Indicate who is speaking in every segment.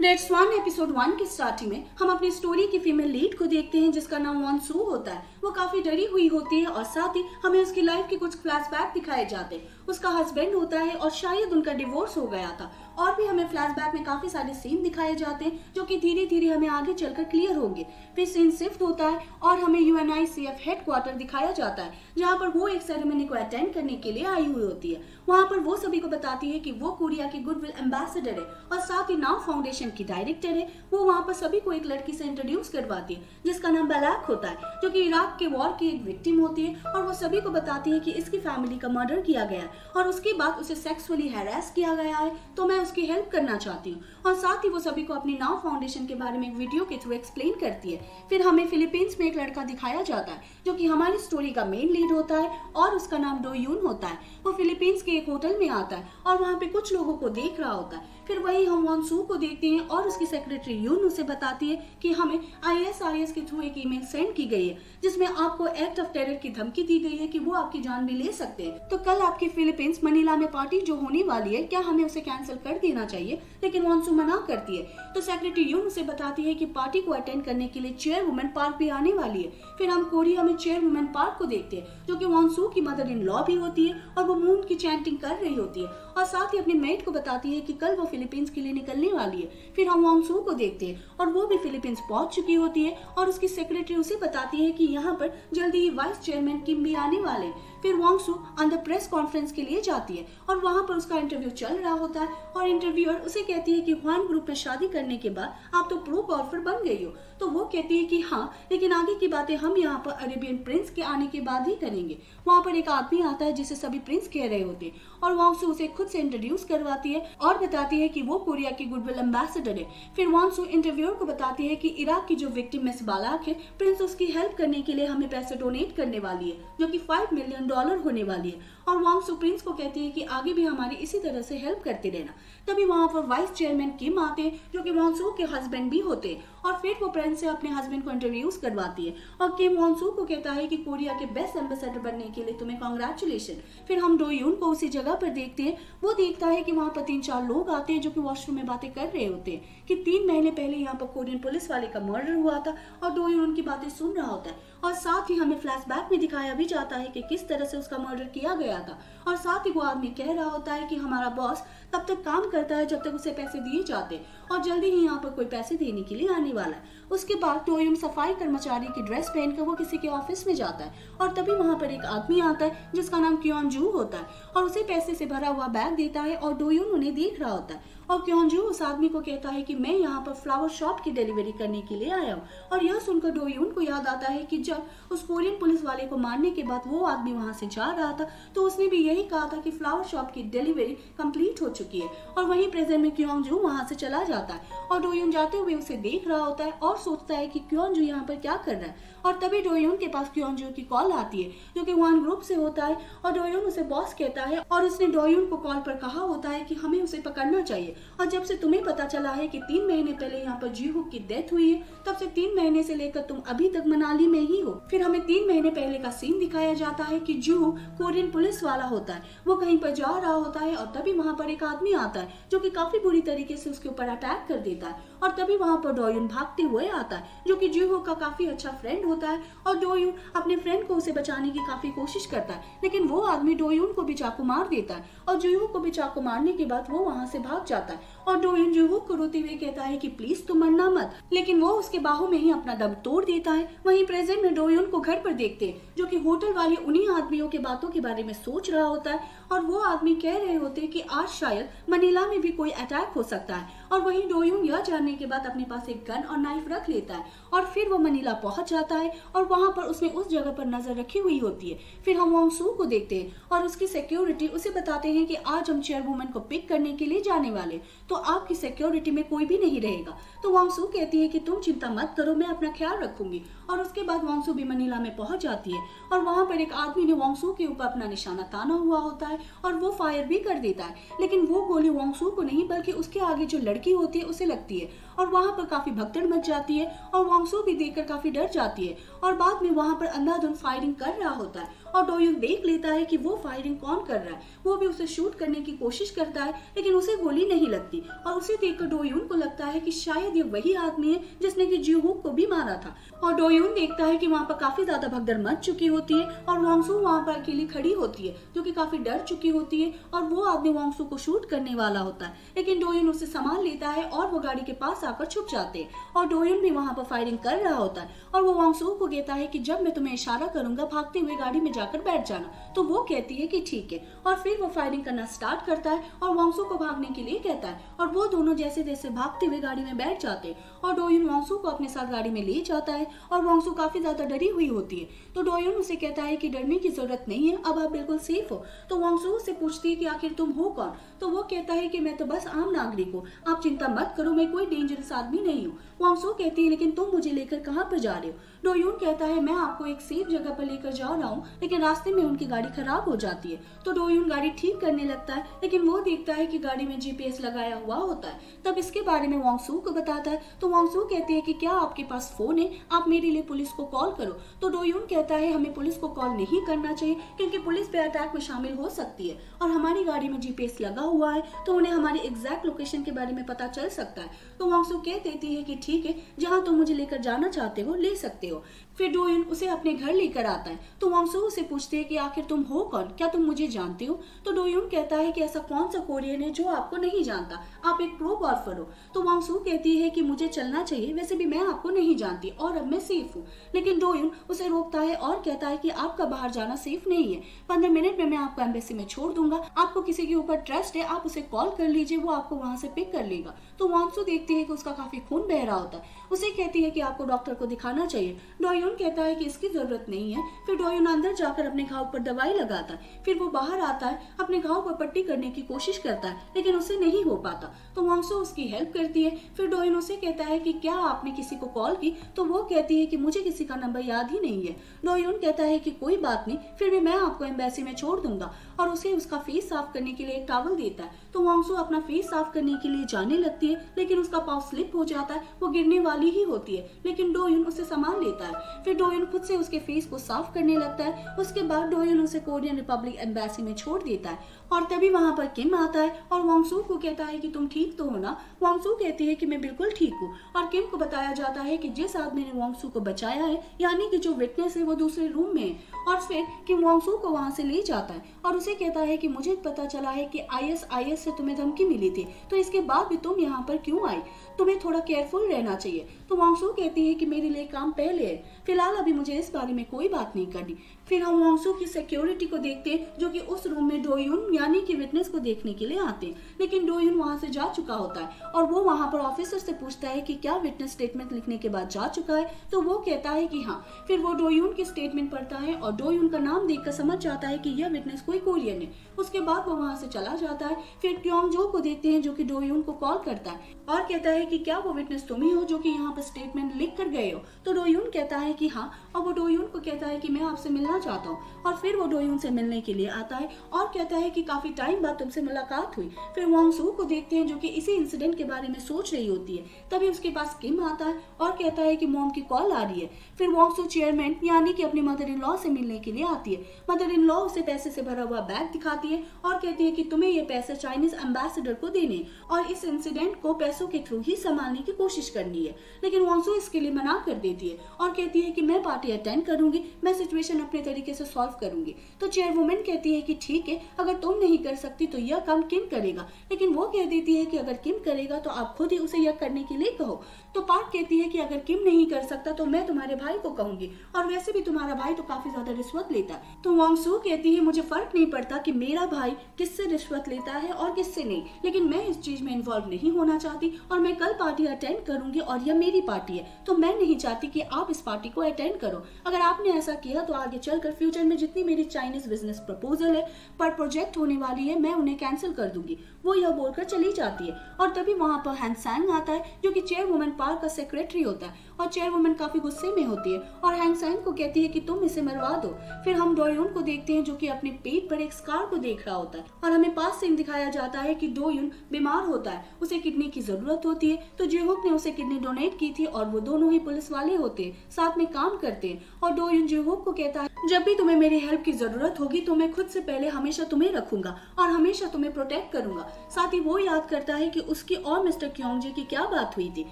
Speaker 1: Red स्वान episode 1 की starting में हम अपनी स्टोरी की फीमेल लीड को देखते हैं जिसका नाम वॉन सू होता है। वो काफी डरी हुई होती है और साथ ही हमें उसकी लाइफ के कुछ फ्लैशबैक दिखाए जाते हैं। उसका हस्बैंड होता है और शायद उनका डिवोर्स हो गया था और भी हमें फ्लैशबैक में काफी सारे सीन दिखाए जाते हैं जो कि धीरे धीरे हमें आगे चलकर क्लियर होंगे। फिर सीन शिफ्ट होता है और हमें UNICF हेडक्वार्टर दिखाया जाता है जहाँ पर वो एक सेरेमनी को अटेंड करने के लिए आई हुई होती है। वहाँ पर वो सभी को बताती है कि वो कोरिया की गुडविल एम्बेसडर है और साथ ही नाव फाउंडेशन की डायरेक्टर है। वो वहाँ पर सभी को एक लड़की से इंट्रोड्यूस करवाती है जिसका नाम बलाक होता है जो कि इराक के वॉर की एक विक्टिम होती है और वो सभी को बताती है कि इसकी फैमिली का मर्डर किया गया है और उसके बाद उसे सेक्सुअली हैरेस किया गया है, तो मैं उसकी हेल्प करना चाहती हूँ। और साथ ही वो सभी को अपनी नाव फाउंडेशन के बारे में एक वीडियो के थ्रू एक्सप्लेन करती है। फिर हमें फिलीपींस में एक लड़का दिखाया जाता है जो कि हमारी स्टोरी का मेन लीड होता है और उसका नाम डो यून होता है। वो फिलीपींस के एक होटल में आता है और वहाँ पे कुछ लोगों को देख रहा होता है। फिर वही हम वॉन सू को देखते हैं और उसकी सेक्रेटरी यून उसे बताती है कि हमें ISIS के थ्रू एक ईमेल सेंड की गई है जिसमें आपको एक्ट ऑफ टेरर की धमकी दी गई है कि वो आपकी जान भी ले सकते हैं। तो कल आपकी फिलीपींस मनीला में पार्टी जो होने वाली है, क्या हमें उसे कैंसिल कर देना चाहिए? लेकिन वॉन सू मना करती है। तो सेक्रेटरी यून उसे बताती है कि पार्टी को अटेंड करने के लिए चेयर वुमेन पार्क भी आने वाली है। फिर हम कोरिया में चेयर वुमेन पार्क को देखते हैं जो कि वॉन सू की मदर इन लॉ भी होती है और वो मून की चैंटिंग कर रही होती है और साथ ही अपनी मेट को बताती है कि कल वो फिलीपींस के लिए निकलने वाली है। फिर हम वॉन सू को देखते हैं और वो भी फिलीपींस पहुंच चुकी होती है और उसकी सेक्रेटरी उसे बताती है कि यहाँ पर जल्दी ही वाइस चेयरमैन किम भी आने वाले हैं। फिर वॉन्ग सू अंदर प्रेस कॉन्फ्रेंस के लिए जाती है और वहाँ पर उसका इंटरव्यू चल रहा होता है और इंटरव्यूअर उसे कहती है कि ह्वान ग्रुप में शादी करने के बाद आप तो प्रो गॉल्फर बन गई हो। तो वो कहती है कि हाँ, लेकिन आगे की बातें हम यहाँ पर अरेबियन प्रिंस के आने के बाद ही करेंगे। वहाँ पर एक आदमी आता है जिसे सभी प्रिंस कह रहे होते हैं और वॉन्ग सू उसे खुद से इंट्रोड्यूस करवाती है और बताती है कि वो कोरिया की गुडविल एम्बेसडर है। फिर वॉन्ग सू इंटरव्यूअर को बताती है कि इराक की जो विक्टिम मिस बालाक है, प्रिंस उसकी हेल्प करने के लिए हमें पैसे डोनेट करने वाली है जो कि $5 मिलियन होने वाली है। और वॉन्ग सू प्रिंस को कहती है कि आगे भी हमारी इसी तरह से हेल्प करते रहना। तभी वहाँ पर वाइस चेयरमैन किम आते हैं जो कि वॉन्ग सू के हस्बैंड भी होते हैं और फिर वो प्रिंस से अपने हस्बैंड को इंट्रोड्यूस करवाती है और किम वॉन्ग सू को कहता है कि कोरिया के बेस्ट एम्बेसडर बनने के लिए तुम्हें कांग्रेचुलेशन। फिर हम डो यून को उसी जगह पर देखते हैं। वो देखता है कि वहाँ पर 3-4 लोग आते हैं जो कि वॉशरूम में बातें कर रहे होते हैं कि 3 महीने पहले यहाँ पर कोरियन पुलिस वाले का मर्डर हुआ था और डो यून उनकी बातें सुन रहा होता है और साथ ही हमें फ्लैशबैक में दिखाया भी जाता है कि किस तरह से उसका मर्डर किया गया था। और साथ ही वो आदमी कह रहा होता है कि हमारा बॉस तब तक काम करता है जब तक उसे पैसे दिए जाते और जल्दी ही यहाँ पर कोई पैसे देने के लिए आने वाला है। उसके बाद डोयुन सफाई कर्मचारी की ड्रेस पहनकर वो किसी के ऑफिस में जाता है और तभी वहाँ पर एक आदमी आता है जिसका नाम क्योंजू होता है और उसे पैसे से भरा हुआ बैग देता है और डोयुन उन्हें देख रहा होता है और क्योंजू उस आदमी को कहता है कि मैं यहाँ पर फ्लावर शॉप की डिलीवरी करने के लिए आया हूँ। और यह सुनकर डोयुन को याद आता है कि जब उस कोरियन पुलिस वाले को मारने के बाद वो आदमी वहाँ से जा रहा था तो उसने भी यही कहा था कि फ्लावर शॉप की डिलीवरी कंप्लीट हो चुकी है। और वहीं प्रेजेंट में क्योंजू वहाँ से चला जाता है और डोयुन जाते हुए उसे देख रहा होता है और सोचता है कि क्योंजू यहाँ पर क्या कर रहा है। और तभी डोयुन के पास क्योंजू की कॉल आती है जो कि ह्वान ग्रुप से होता है और डोयुन उसे बॉस कहता है और उसने डोयुन को कॉल पर कहा होता है कि हमें उसे पकड़ना चाहिए। और जब से तुम्हें पता चला है कि 3 महीने पहले यहाँ पर जीहुक की डेथ हुई है तब से 3 महीने से लेकर तुम अभी तक मनाली में ही हो। फिर हमें 3 महीने पहले का सीन दिखाया जाता है कि जू कोरियन पुलिस वाला होता है, वो कहीं पर जा रहा होता है और तभी वहाँ पर एक आदमी आता है जो कि काफी बुरी तरीके से उसके ऊपर अटैक कर देता है। और तभी वहाँ पर डोयुन भागते हुए आता है जो कि जीहुक का काफी अच्छा फ्रेंड होता है और डोयुन अपने फ्रेंड को उसे बचाने की काफी कोशिश करता है, लेकिन वो आदमी डोयुन को भी चाकू मार देता है और जीहुक को भी चाकू मारने के बाद वो वहाँ से भाग जाता है। और डोयुन जीहुक को रोते हुए कहता है कि प्लीज तुम मरना मत, लेकिन वो उसके बाहों में ही अपना दम तोड़ देता है। वहीं प्रेजेंट में डोयुन को घर पर देखते हैं जो कि होटल वाले उन्हीं आदमियों के बातों के बारे में सोच रहा होता है और वो आदमी कह रहे होते हैं कि आज शायद मनीला में भी कोई अटैक हो सकता है। और वहीं डोयुन यह जानने के बाद अपने पास एक गन और नाइफ रख लेता है और फिर वो मनीला पहुंच जाता है और वहां पर उसने उस जगह पर नजर रखी हुई होती है। फिर हम वॉन्ग सू को देखते हैं और उसकी सिक्योरिटी उसे बताते हैं कि आज हम चेयरवुमन को पिक करने के लिए जाने वाले, तो आपकी सिक्योरिटी में कोई भी नहीं रहेगा। तो वॉन्ग सू कहती है कि तुम चिंता मत करो, मैं अपना ख्याल रखूंगी। और उसके बाद वॉन्ग सू भी मनीला में पहुंच जाती है और वहां पर एक आदमी ने वॉन्ग सू के ऊपर अपना निशाना ताना हुआ होता है और वो फायर भी कर देता है, लेकिन वो गोली वॉन्ग सू को नहीं बल्कि उसके आगे जो लड़की होती है उसे लगती है और वहां पर काफी भगदड़ मच जाती है और वॉन्ग सू भी देखकर काफी डर जाती है और बाद में वहां पर अंधाधुंध फायरिंग कर रहा होता है और डोयुन देख लेता है कि वो फायरिंग कौन कर रहा है। वो भी उसे शूट करने की कोशिश करता है लेकिन उसे गोली नहीं लगती और उसे देखकर डोयुन को लगता है कि शायद ये वही आदमी है जिसने कि जिहोक को भी मारा था। और डोयुन देखता है कि वहाँ पर काफी ज्यादा भगदड़ मच चुकी होती है और वांगसू वहाँ पर अकेली खड़ी होती है जो कि काफी डर चुकी होती है और वो आदमी वांगसू को शूट करने वाला होता है, लेकिन डोयुन उसे संभाल लेता है और वो गाड़ी के पास आकर छुप जाते हैं। और डोयुन भी वहाँ पर फायरिंग कर रहा होता है और वो वांगसू को कहता है कि जब मैं तुम्हें इशारा करूंगा भागते हुए गाड़ी में जाकर बैठ जाना, तो वो कहती है कि ठीक है। और फिर वो फायरिंग करना स्टार्ट करता है और वांगसू को भागने के लिए कहता है और वो दोनों जैसे जैसे भागते हुए गाड़ी में बैठ जाते हैं और डोयुन वांगसू को अपने साथ गाड़ी में ले जाता है और वांगसू काफी ज्यादा डरी हुई होती है। तो डोयुन उसे कहता है कि डरने की जरूरत नहीं है, अब आप बिल्कुल सेफ हो। तो वांगसू उससे पूछती है कि आखिर तुम हो कौन? तो वो कहता है कि मैं तो बस आम नागरिक हूँ, आप चिंता मत करो, मैं कोई डेंजरस आदमी नहीं हूँ। वांगसू कहती है लेकिन तुम मुझे लेकर कहाँ पर जा रहे हो? डोयुन कहता है मैं आपको एक सेफ जगह पर लेकर जा रहा हूँ, लेकिन रास्ते में उनकी गाड़ी खराब हो जाती है। तो डोयुन गाड़ी ठीक करने लगता है लेकिन वो देखता है कि गाड़ी में जीपीएस लगाया हुआ होता है। तब इसके बारे में वांगसू को बताता है तो वांगसू कहती है कि क्या आपके पास फोन है, आप मेरे लिए पुलिस को कॉल करो। तो डोयुन कहता है हमें पुलिस को कॉल नहीं करना चाहिए क्योंकि पुलिस भी अटैक में शामिल हो सकती है और हमारी गाड़ी में जीपीएस लगा हुआ है तो उन्हें हमारी एग्जैक्ट लोकेशन के बारे में पता चल सकता है। तो वांगसू कह देती है कि ठीक है, जहाँ तुम मुझे लेकर जाना चाहते हो ले सकते हो। फिर डोयुन उसे अपने घर लेकर आता है तो वांगसू उसे पूछते है कि आखिर तुम हो कौन, क्या तुम मुझे जानते हो? तो डोयुन कहता है कि ऐसा कौन सा कोरियन है जो आपको नहीं जानता, आप एक प्रो गॉल्फर हो। तो वांगसू कहती है कि मुझे चलना चाहिए, वैसे भी मैं आपको नहीं जानती और अब मैं सेफ हूँ। लेकिन डोयुन उसे रोकता है और कहता है कि आपका बाहर जाना सेफ नहीं है, 15 मिनट में मैं आपको एम्बेसी में छोड़ दूंगा, आपको किसी के ऊपर ट्रस्ट है, आप उसे कॉल कर लीजिए, वो आपको वहाँ से पिक कर लेगा। तो वांगसू देखती है कि उसका काफी खून बह रहा होता है, उसे कहती है कि आपको डॉक्टर को दिखाना चाहिए। डोयुन कहता है कि इसकी जरूरत नहीं है। फिर डोयुन अंदर जाकर अपने घाव पर दवाई लगाता है, फिर वो बाहर आता है, अपने घाव पर पट्टी करने की कोशिश करता है लेकिन उसे नहीं हो पाता। तो वांगसू उसकी हेल्प करती है। फिर डोयुन उसे कहता है कि क्या आपने किसी को कॉल की? तो वो कहती है कि मुझे किसी का नंबर याद ही नहीं है। डोयुन कहता है कि कोई बात नहीं, फिर भी मैं आपको एम्बेसी में छोड़ दूंगा और उसे उसका फेस साफ करने के लिए एक टॉवल देता है। तो वांगसू अपना फेस साफ करने के लिए जाने लगती है लेकिन उसका पाँव स्लिप हो जाता है, वो गिरने वाली ही होती है लेकिन डोयुन उसे संभाल लेता है। फिर डोयुन खुद से उसके फेस को साफ करने लगता है। उसके बाद डोयुन उसे कोरियन रिपब्लिक एम्बेसी में छोड़ देता है और तभी वहां पर किम आता है और वांगसू को कहता है कि तुम ठीक तो हो ना? वांगसू कहती है कि मैं बिल्कुल ठीक हूँ और किम को बताया जाता है कि जिस आदमी ने वांगसू को बचाया है यानी कि जो विटनेस है वो दूसरे रूम में है और फिर किम वांगसू को वहां से ले जाता है और उसे कहता है कि मुझे पता चला है कि IS से तुम्हें धमकी मिली थी, तो इसके बाद भी तुम यहाँ पर क्यों आई? तुम्हें थोड़ा केयरफुल रहना चाहिए। तो वांगसू कहती है कि मेरे लिए काम पहले है, फिलहाल अभी मुझे इस बारे में कोई बात नहीं करनी। फिर हम वांगसू की सिक्योरिटी को देखते हैं जो कि उस रूम में डोयुन यानी कि विटनेस को देखने के लिए आते हैं, लेकिन डोयुन वहां से जा चुका होता है और वो वहां पर ऑफिसर से पूछता है कि क्या विटनेस स्टेटमेंट लिखने के बाद जा चुका है? तो वो कहता है कि हाँ। फिर वो डोयुन की स्टेटमेंट पढ़ता है और डोयुन का नाम देखकर समझ जाता है कि यह विटनेस कोई कोरियन है। उसके बाद वो वहां से चला जाता है। फिर क्योंगजो को देखते हैं जो कि डोयुन को कॉल करता है और कहता है कि क्या वो विटनेस तुम ही हो जो कि यहाँ पर स्टेटमेंट लिख कर गए हो? तो डोयुन कहता है कि हाँ और वो डोयुन को कहता है कि मैं आपसे मिलना चाहता हूँ और फिर वो डोयुन से मिलने के लिए आता है और कहता है कि काफी टाइम बाद तुमसे मुलाकात हुई। फिर वांगसू को देखते हैं जो कि इसी इंसिडेंट के बारे में सोच रही होती है। तभी उसके पास किम आता है और कहता है कि मॉम की कॉल आ रही है। फिर वांगसू चेयरमैन यानी कि अपनी मदर इन लॉ से मिलने के लिए आती है। मदर इन लॉ उसे पैसे से भरा हुआ बैग दिखाती है और कहती है कि तुम्हें ये पैसे चाइनीज एम्बेसडर को देने और इस इंसिडेंट को पैसों के थ्रू ही संभालने की कोशिश करनी है। लेकिन वांगसू इसके लिए मना कर देती है और कहती है कि मैं पार्टी अटेंड करूंगी, मैं सिचुएशन अपने तरीके से सॉल्व करूंगी। तो चेयरवुमन कहती है कि ठीक है, अगर तुम नहीं कर सकती तो यह काम किम करेगा। लेकिन वो कह देती है कि अगर किम करेगा तो आप खुद ही उसे यह करने के लिए कहो। तो पार्क कहती है कि अगर किम नहीं कर सकता तो मैं तुम्हारे भाई को कहूंगी और वैसे भी तुम्हारा भाई तो काफी ज्यादा रिश्वत लेता है। तो वांगसू कहती है मुझे फर्क नहीं पड़ता कि मेरा भाई किससे रिश्वत लेता है और किससे नहीं, लेकिन मैं इस चीज में इन्वॉल्व नहीं होना चाहती और मैं कल पार्टी अटेंड करूंगी और यह मेरी पार्टी है, तो मैं नहीं चाहती कि आप इस पार्टी को अटेंड करो। अगर आपने ऐसा किया तो आगे चलकर फ्यूचर में जितनी मेरी चाइनीज बिजनेस प्रपोजल है पर प्रोजेक्ट होने वाली है मैं उन्हें कैंसिल कर दूंगी। वो यह बोलकर चली जाती है और तभी वहां पर हैंग सैंग आता है जो कि चेयरवुमन पार्क का सेक्रेटरी होता है और चेयरवुमन काफी गुस्से में होती है और हैंग सैंग को कहती है कि तुम इसे मरवा दो। फिर हम डोयुन को देखते हैं जो कि अपने पेट पर एक स्कार को देख रहा होता है और हमें पास से दिखाया जाता है कि डोयुन बीमार होता है, उसे किडनी की जरूरत होती है। तो जिहोक ने उसे किडनी डोनेट की थी और वो दोनों ही पुलिस वाले होते हैं, साथ में काम करते हैं और डोयुन जिहोक को कहता है जब भी तुम्हें मेरी हेल्प की जरूरत होगी तो मैं खुद से पहले हमेशा तुम्हें रखूंगा और हमेशा तुम्हें प्रोटेक्ट करूंगा। साथ ही वो याद करता है कि उसकी और मिस्टर क्योंगजी की क्या बात हुई थी।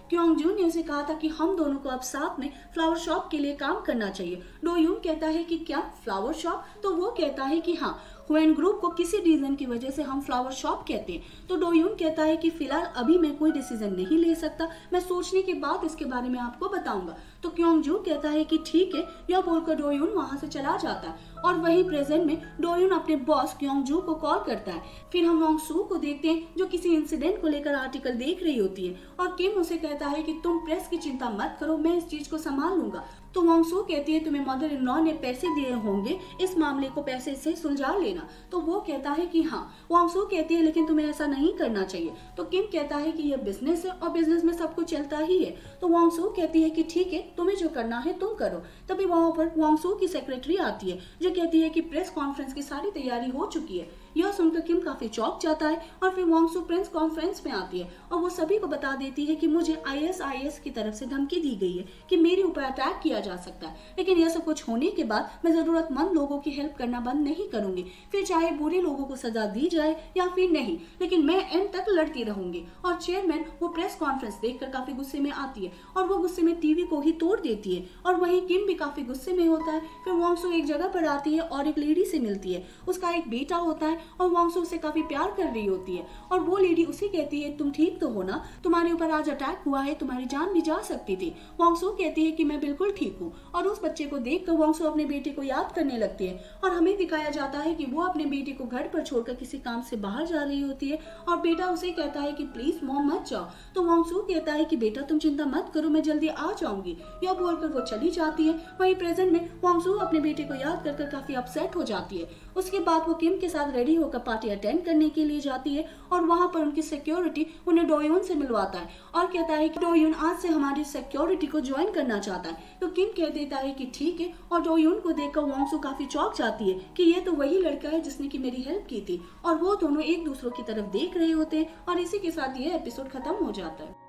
Speaker 1: क्योंगजू ने उसे कहा था कि हम दोनों को अब साथ में फ्लावर शॉप के लिए काम करना चाहिए। डो यून कहता है कि क्या फ्लावर शॉप, तो वो कहता है कि हाँ, ह्वेन ग्रुप को किसी रीजन की वजह से हम फ्लावर शॉप कहते हैं। तो डो यून कहता है कि फिलहाल अभी मैं कोई डिसीजन नहीं ले सकता, मैं सोचने के बाद इसके बारे में आपको बताऊंगा। तो क्योंगजू कहता है कि ठीक है, यह बोलकर डो यून वहां से चला जाता है और वहीं प्रेजेंट में डो यून अपने बॉस क्योंगजू को कॉल करता है। फिर हम वॉन्ग सू को देखते हैं जो किसी इंसिडेंट को लेकर आर्टिकल देख रही होती है और किम उसे कहता है कि तुम प्रेस की चिंता मत करो, मैं इस चीज को संभाल लूंगा। तो वॉन्ग सू कहती है तुम्हें मदर इन लॉ ने पैसे दिए होंगे, इस मामले को पैसे से सुलझा लेना। तो वो कहता है कि हाँ। वॉन्ग सू कहती है लेकिन तुम्हें ऐसा नहीं करना चाहिए। तो किम कहता है कि यह बिजनेस है और बिजनेस में सब कुछ चलता ही है। तो वॉन्ग सू कहती है कि ठीक है, तुम्हें जो करना है तुम करो। तभी वहां पर वॉन्ग सू की सेक्रेटरी आती है जो कहती है कि प्रेस कॉन्फ्रेंस की सारी तैयारी हो चुकी है। यह सुनकर किम काफी चौंक जाता है और फिर वॉन्ग सू प्रेस कॉन्फ्रेंस में आती है और वो सभी को बता देती है कि मुझे ISIS की तरफ से धमकी दी गई है कि मेरे ऊपर अटैक किया जा सकता है, लेकिन यह सब कुछ होने के बाद मैं जरूरतमंद लोगों की हेल्प करना बंद नहीं करूंगी, फिर चाहे बुरे लोगों को सजा दी जाए या फिर नहीं, लेकिन मैं एंड तक लड़ती रहूंगी। और चेयरमैन वो प्रेस कॉन्फ्रेंस देखकर काफी गुस्से में आती है और वो गुस्से में टीवी को ही तोड़ देती है और वहीं किम भी काफी गुस्से में होता है। फिर वॉन्ग सू एक जगह पर आती है और एक लेडी से मिलती है, उसका एक बेटा होता है और वॉन्ग सू उसे काफी प्यार कर रही होती है और वो लेडी उसे कहती है तुम ठीक तो हो ना, तुम्हारे ऊपर आज अटैक हुआ है, तुम्हारी जान भी जा सकती थी। वॉन्ग सू कहती है कि मैं बिल्कुल ठीक हूँ और उस बच्चे को देखकर वॉन्ग सू अपने बेटे को याद करने लगती है और हमें दिखाया जाता है कि वो अपने बेटे को घर पर छोड़कर किसी काम से बाहर जा रही होती है और बेटा उसे कहता है कि प्लीज मॉम मत जाओ। तो वॉन्ग सू कहता है कि बेटा तुम चिंता मत करो, मैं जल्दी आ जाऊंगी। यह बोलकर वो चली जाती है। वहीं प्रेजेंट में वॉन्ग सू अपने बेटे को याद कर काफी अपसेट हो जाती है। उसके बाद वो किम के साथ रेडी होकर पार्टी अटेंड करने के लिए जाती है और वहां पर उनकी सिक्योरिटी उन्हें डो यून से मिलवाता है और कहता है कि डो यून आज से हमारी सिक्योरिटी को ज्वाइन करना चाहता है। तो किम कह देता है कि ठीक है और डो यून को देखकर वॉन्ग सू काफी चौंक जाती है कि ये तो वही लड़का है जिसने की मेरी हेल्प की थी और वो दोनों एक दूसरों की तरफ देख रहे होते हैं और इसी के साथ ये एपिसोड खत्म हो जाता है।